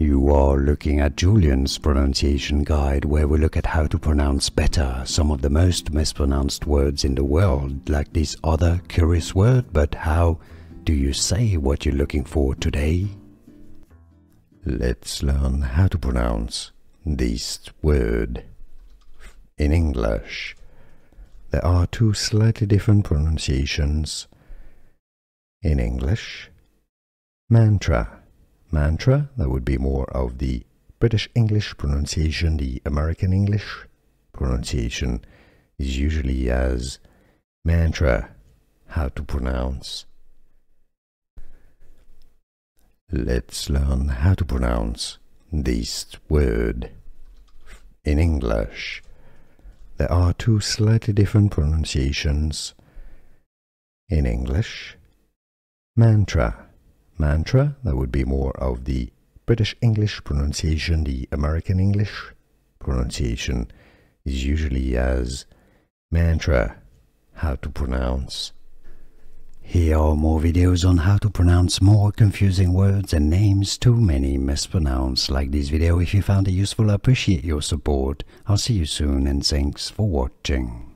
You are looking at Julian's pronunciation guide, where we look at how to pronounce better some of the most mispronounced words in the world, like this other curious word. But how do you say what you're looking for today? Let's learn how to pronounce this word. In English, there are two slightly different pronunciations. In English, mantra. Mantra, that would be more of the British English pronunciation. The American English pronunciation is usually as mantra. How to pronounce. Let's learn how to pronounce this word. In English, there are two slightly different pronunciations. In English, mantra. Mantra, that would be more of the British English pronunciation. The American English pronunciation is usually as mantra. How to pronounce. Here are more videos on how to pronounce more confusing words and names too many mispronounced. Like this video if you found it useful. I appreciate your support. I'll see you soon and thanks for watching.